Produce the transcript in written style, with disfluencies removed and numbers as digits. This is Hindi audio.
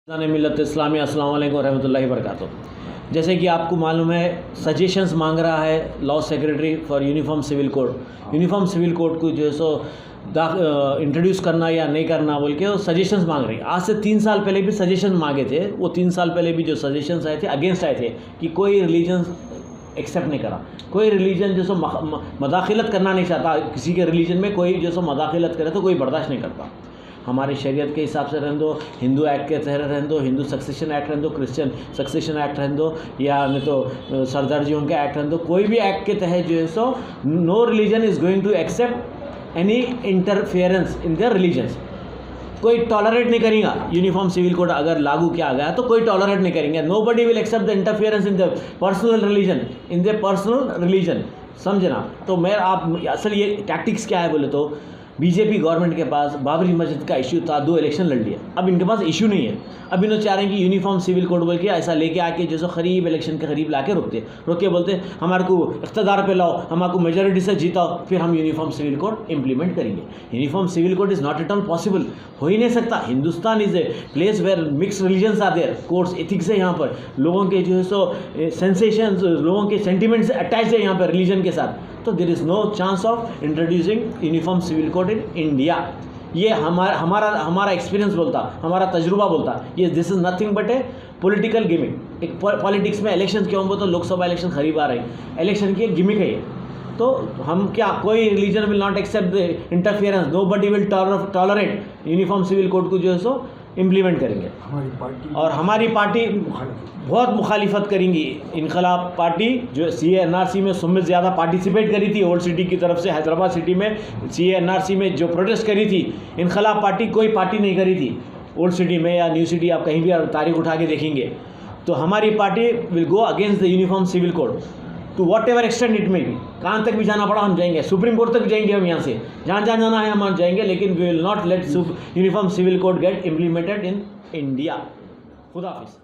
मिल्लत इस्लामी अस्सलाम वालेकुम रहमतुल्लाहि वबरकातुहू। जैसे कि आपको मालूम है, सजेशंस मांग रहा है law secretary for uniform civil code. Uniform civil code को जो है सो इंट्रोड्यूस करना या नहीं करना बोल के वो सजेशंस मांग रही है। आज से 3 साल पहले भी सजेशन मांगे थे। वो 3 साल पहले भी जो सजेशंस आए थे अगेंस्ट आए थे कि कोई रिलीजन एक्सेप्ट नहीं करा, कोई रिलीजन जो सो मदाखिलत करना नहीं चाहता, किसी के रिलीजन में कोई जो सो मदाखिलत करे तो कोई बर्दाश्त नहीं करता। हमारे शरीयत के हिसाब से रहने दो, हिंदू एक्ट के तहत रहने दो, हिंदू सक्सेशन एक्ट रहने दो, क्रिश्चियन सक्सेशन एक्ट रहने दो, या नहीं तो सरदारजियों के एक्ट रहने दो, कोई भी एक्ट के तहत जो है so no religion is going to accept any interference in their religions. कोई टॉलरेट नहीं करेगा। यूनिफॉर्म सिविल कोड अगर लागू किया गया तो कोई टॉलरेट नहीं करेंगे। Nobody will accept the interference in the personal religion, in the personal religion. समझना। तो मैं आप असल ये टैक्टिक्स क्या है बोले तो बीजेपी गवर्नमेंट के पास बाबरी मस्जिद का इशू था, 2 इलेक्शन लड़ लिया। अब इनके पास इशू नहीं है। अब इन्होंने चाह रहे हैं कि यूनिफॉर्म सिविल कोड बोल के ऐसा लेके आके जैसे करीब इलेक्शन के करीब लाके रोक के बोलते हमारे को इख्तदार पे लाओ, हमारे मेजोरिटी से जीताओ, फिर हम यूनिफॉर्म सिविल कोड इंप्लीमेंट करेंगे। Uniform civil code is not at all possible, हो ही नहीं सकता। Hindustan is a place where mix religions are there, course ethics है यहाँ पर, लोगों के जो है सो सेंसेशंस, लोगों के सेंटिमेंट्स अटैच है यहाँ पर रिलीजन के साथ। तो there is no chance of introducing uniform civil code in India. ये हमारा एक्सपीरियंस बोलता, हमारा तजुर्बा बोलता। ये this is nothing but a political gimmick. एक पॉलिटिक्स में इलेक्शन क्यों बोलते, तो लोकसभा इलेक्शन करीब आ रही, इलेक्शन की एक गिमिक है ये। तो हम क्या, कोई religion will not accept the interference, nobody will tolerate, uniform civil code को जो है सो इम्प्लीमेंट करेंगे। हमारी पार्टी बहुत मुखालिफत करेंगी। इनकलाब पार्टी जो CA-NRC में सबसे ज़्यादा पार्टिसिपेट करी थी ओल्ड सिटी की तरफ से, हैदराबाद सिटी में CA-NRC में जो प्रोटेस्ट करी थी, इनकलाब पार्टी कोई पार्टी नहीं करी थी ओल्ड सिटी में या न्यू सिटी। आप कहीं भी तारीख उठा के देखेंगे तो हमारी party will go against the uniform civil code to whatever extent it में भी। कहाँ तक भी जाना पड़ा हम जाएंगे, सुप्रीम कोर्ट तक जाएंगे हम, यहाँ से जहाँ जहाँ जाना है हम जाएंगे, लेकिन we will not let uniform civil code get implemented in India. खुदा हाफिज़।